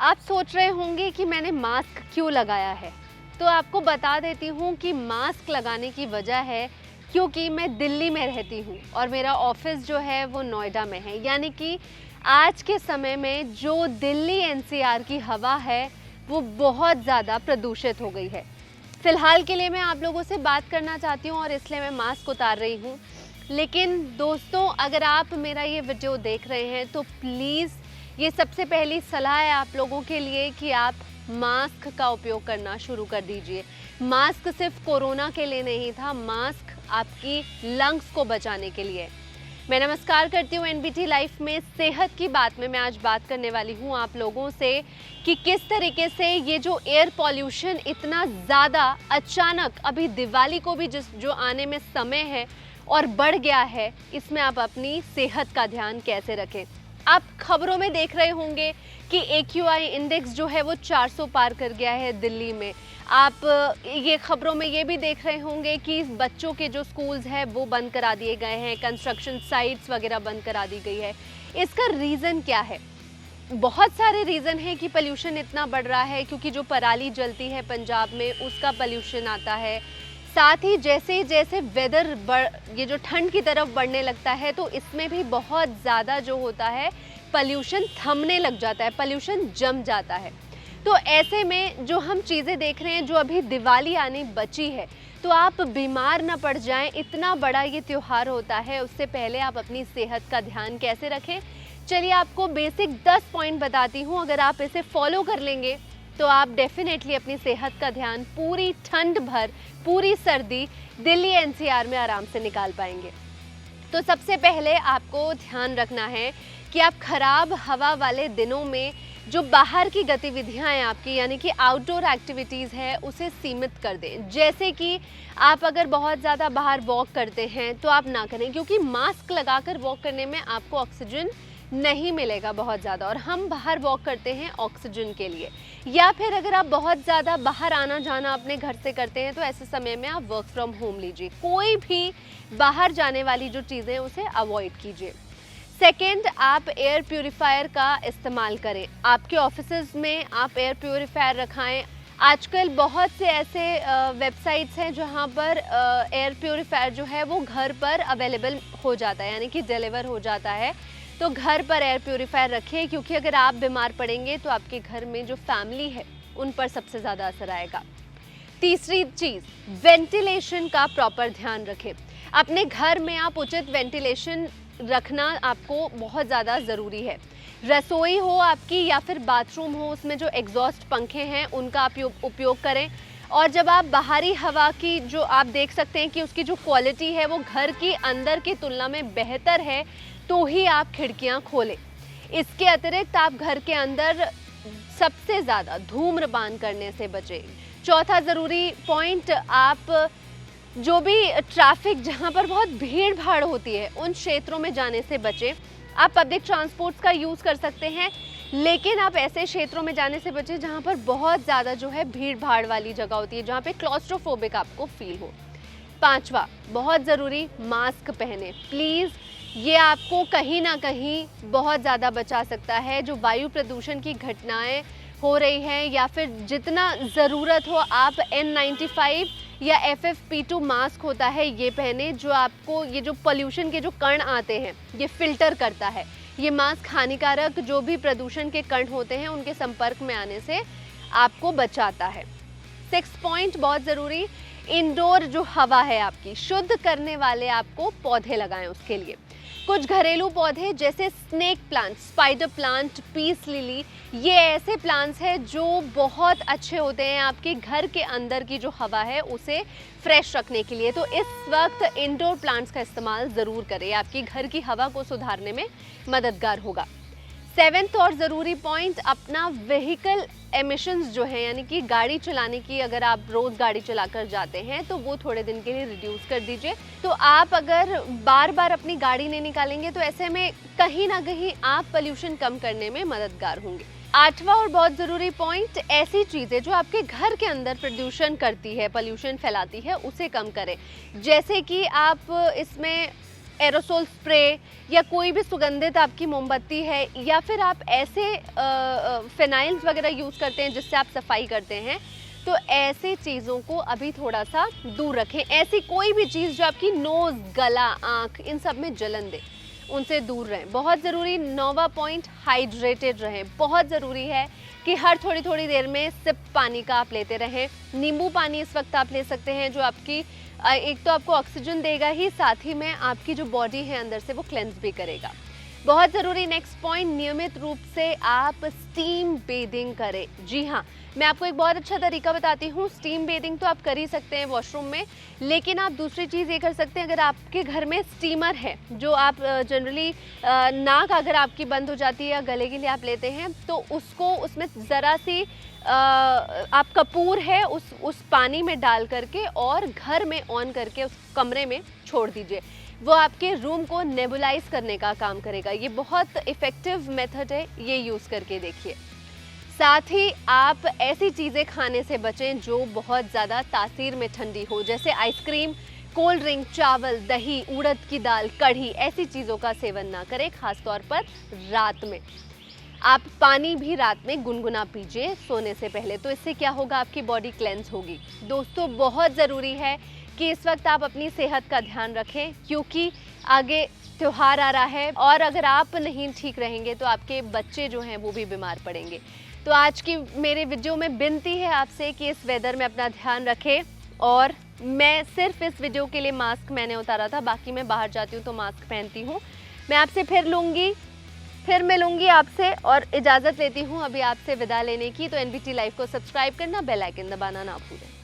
आप सोच रहे होंगे कि मैंने मास्क क्यों लगाया है। तो आपको बता देती हूँ कि मास्क लगाने की वजह है क्योंकि मैं दिल्ली में रहती हूँ और मेरा ऑफिस जो है वो नोएडा में है। यानी कि आज के समय में जो दिल्ली एनसीआर की हवा है वो बहुत ज़्यादा प्रदूषित हो गई है। फ़िलहाल के लिए मैं आप लोगों से बात करना चाहती हूँ और इसलिए मैं मास्क उतार रही हूँ। लेकिन दोस्तों, अगर आप मेरा ये वीडियो देख रहे हैं तो प्लीज़ ये सबसे पहली सलाह है आप लोगों के लिए कि आप मास्क का उपयोग करना शुरू कर दीजिए। मास्क सिर्फ कोरोना के लिए नहीं था, मास्क आपकी लंग्स को बचाने के लिए। मैं नमस्कार करती हूँ एनबीटी लाइफ में सेहत की बात में मैं आज बात करने वाली हूँ आप लोगों से कि किस तरीके से ये जो एयर पॉल्यूशन इतना ज़्यादा अचानक अभी दिवाली को भी जो आने में समय है और बढ़ गया है, इसमें आप अपनी सेहत का ध्यान कैसे रखें। आप खबरों में देख रहे होंगे कि AQI इंडेक्स जो है वो 400 पार कर गया है दिल्ली में। आप ये खबरों में ये भी देख रहे होंगे कि बच्चों के जो स्कूल्स हैं वो बंद करा दिए गए हैं, कंस्ट्रक्शन साइट्स वगैरह बंद करा दी गई है। इसका रीज़न क्या है? बहुत सारे रीज़न हैं कि पोल्यूशन इतना बढ़ रहा है क्योंकि जो पराली जलती है पंजाब में उसका पोल्यूशन आता है। साथ ही जैसे जैसे वेदर ये जो ठंड की तरफ बढ़ने लगता है तो इसमें भी बहुत ज़्यादा जो होता है पोल्यूशन थमने लग जाता है, पोल्यूशन जम जाता है। तो ऐसे में जो हम चीज़ें देख रहे हैं, जो अभी दिवाली आनी बची है, तो आप बीमार ना पड़ जाएं, इतना बड़ा ये त्यौहार होता है, उससे पहले आप अपनी सेहत का ध्यान कैसे रखें। चलिए आपको बेसिक 10 पॉइंट बताती हूँ। अगर आप इसे फॉलो कर लेंगे तो आप डेफिनेटली अपनी सेहत का ध्यान पूरी ठंड भर, पूरी सर्दी दिल्ली एनसीआर में आराम से निकाल पाएंगे। तो सबसे पहले आपको ध्यान रखना है कि आप खराब हवा वाले दिनों में जो बाहर की गतिविधियां हैं आपकी, यानी कि आउटडोर एक्टिविटीज़ है, उसे सीमित कर दें। जैसे कि आप अगर बहुत ज़्यादा बाहर वॉक करते हैं तो आप ना करें, क्योंकि मास्क लगाकर वॉक करने में आपको ऑक्सीजन नहीं मिलेगा बहुत ज़्यादा, और हम बाहर वॉक करते हैं ऑक्सीजन के लिए। या फिर अगर आप बहुत ज़्यादा बाहर आना जाना अपने घर से करते हैं तो ऐसे समय में आप वर्क फ्रॉम होम लीजिए। कोई भी बाहर जाने वाली जो चीज़ें हैं उसे अवॉइड कीजिए। सेकेंड, आप एयर प्यूरीफायर का इस्तेमाल करें। आपके ऑफिसेज में आप एयर प्यूरीफायर रखाएं। आजकल बहुत से ऐसे वेबसाइट्स हैं जहां पर एयर प्यूरीफायर जो है वो घर पर अवेलेबल हो जाता है, यानी कि डिलीवर हो जाता है। तो घर पर एयर प्यूरीफायर रखें, क्योंकि अगर आप बीमार पड़ेंगे तो आपके घर में जो फैमिली है उन पर सबसे ज़्यादा असर आएगा। तीसरी चीज़, वेंटिलेशन का प्रॉपर ध्यान रखें। अपने घर में आप उचित वेंटिलेशन रखना आपको बहुत ज़्यादा ज़रूरी है। रसोई हो आपकी या फिर बाथरूम हो, उसमें जो एग्जॉस्ट पंखे हैं उनका आप उपयोग करें। और जब आप बाहरी हवा की जो आप देख सकते हैं कि उसकी जो क्वालिटी है वो घर की अंदर की तुलना में बेहतर है, तो ही आप खिड़कियां खोलें। इसके अतिरिक्त आप घर के अंदर सबसे ज़्यादा धूम्रपान करने से बचें। चौथा ज़रूरी पॉइंट, आप जो भी ट्रैफिक जहाँ पर बहुत भीड़ भाड़ होती है उन क्षेत्रों में जाने से बचें। आप पब्लिक ट्रांसपोर्ट्स का यूज़ कर सकते हैं, लेकिन आप ऐसे क्षेत्रों में जाने से बचें जहाँ पर बहुत ज़्यादा जो है भीड़ भाड़ वाली जगह होती है, जहाँ पे क्लॉस्ट्रोफोबिक आपको फील हो। पांचवा, बहुत ज़रूरी, मास्क पहने प्लीज़। ये आपको कहीं ना कहीं बहुत ज़्यादा बचा सकता है। जो वायु प्रदूषण की घटनाएं हो रही हैं, या फिर जितना ज़रूरत हो आप N95 या FFP2 मास्क होता है ये पहने, जो आपको ये जो पोल्यूशन के जो कण आते हैं ये फिल्टर करता है। ये मास्क हानिकारक जो भी प्रदूषण के कण होते हैं उनके संपर्क में आने से आपको बचाता है। 6 पॉइंट बहुत ज़रूरी, इंडोर जो हवा है आपकी शुद्ध करने वाले आपको पौधे लगाएं। उसके लिए कुछ घरेलू पौधे जैसे snake plant, spider plant, peace lily, ये ऐसे प्लांट्स हैं जो बहुत अच्छे होते हैं आपके घर के अंदर की जो हवा है उसे फ्रेश रखने के लिए। तो इस वक्त इंडोर प्लांट्स का इस्तेमाल ज़रूर करें, आपकी घर की हवा को सुधारने में मददगार होगा। 7th और ज़रूरी पॉइंट, अपना व्हीकल एमिशंस जो है, यानी कि गाड़ी चलाने की, अगर आप रोज़ गाड़ी चलाकर जाते हैं तो वो थोड़े दिन के लिए रिड्यूस कर दीजिए। तो आप अगर बार बार अपनी गाड़ी नहीं निकालेंगे तो ऐसे में कहीं ना कहीं आप पोल्यूशन कम करने में मददगार होंगे। 8वां और बहुत ज़रूरी पॉइंट, ऐसी चीज़ें जो आपके घर के अंदर प्रदूषण करती है, पोल्यूशन फैलाती है, उसे कम करें। जैसे कि आप इसमें एरोसोल स्प्रे या कोई भी सुगंधित आपकी मोमबत्ती है, या फिर आप ऐसे फिनाइल्स वगैरह यूज़ करते हैं जिससे आप सफाई करते हैं, तो ऐसे चीज़ों को अभी थोड़ा सा दूर रखें। ऐसी कोई भी चीज़ जो आपकी नोज़, गला, आँख, इन सब में जलन दे, उनसे दूर रहें। बहुत ज़रूरी 9वां पॉइंट, हाइड्रेटेड रहें। बहुत ज़रूरी है कि हर थोड़ी थोड़ी देर में सिप पानी का आप लेते रहें। नींबू पानी इस वक्त आप ले सकते हैं, जो आपकी एक तो आपको ऑक्सीजन देगा ही, साथ ही में आपकी जो बॉडी है अंदर से वो क्लेंस भी करेगा। बहुत ज़रूरी नेक्स्ट पॉइंट, नियमित रूप से आप स्टीम बेदिंग करें। जी हाँ, मैं आपको एक बहुत अच्छा तरीका बताती हूँ। स्टीम बेदिंग तो आप कर ही सकते हैं वॉशरूम में, लेकिन आप दूसरी चीज़ ये कर सकते हैं, अगर आपके घर में स्टीमर है, जो आप जनरली नाक अगर आपकी बंद हो जाती है या गले के लिए आप लेते हैं, तो उसको उसमें ज़रा सी आप कपूर है उस पानी में डाल करके और घर में ऑन करके उस कमरे में छोड़ दीजिए। वो आपके रूम को नेबुलाइज करने का काम करेगा। ये बहुत इफ़ेक्टिव मेथड है, ये यूज़ करके देखिए। साथ ही आप ऐसी चीज़ें खाने से बचें जो बहुत ज़्यादा तासीर में ठंडी हो, जैसे आइसक्रीम, कोल्ड ड्रिंक, चावल, दही, उड़द की दाल, कढ़ी, ऐसी चीज़ों का सेवन ना करें, खास तौर पर रात में। आप पानी भी रात में गुनगुना पीजिए सोने से पहले, तो इससे क्या होगा, आपकी बॉडी क्लेंस होगी। दोस्तों, बहुत ज़रूरी है कि इस वक्त आप अपनी सेहत का ध्यान रखें, क्योंकि आगे त्योहार आ रहा है और अगर आप नहीं ठीक रहेंगे तो आपके बच्चे जो हैं वो भी बीमार पड़ेंगे। तो आज की मेरे वीडियो में विनती है आपसे कि इस वेदर में अपना ध्यान रखें। और मैं सिर्फ इस वीडियो के लिए मास्क मैंने उतारा था, बाकी मैं बाहर जाती हूँ तो मास्क पहनती हूँ। मैं आपसे फिर मिलूंगी आपसे और इजाज़त लेती हूँ अभी आपसे विदा लेने की। तो NBT लाइव को सब्सक्राइब करना, बेल आइकन दबाना ना भूलें।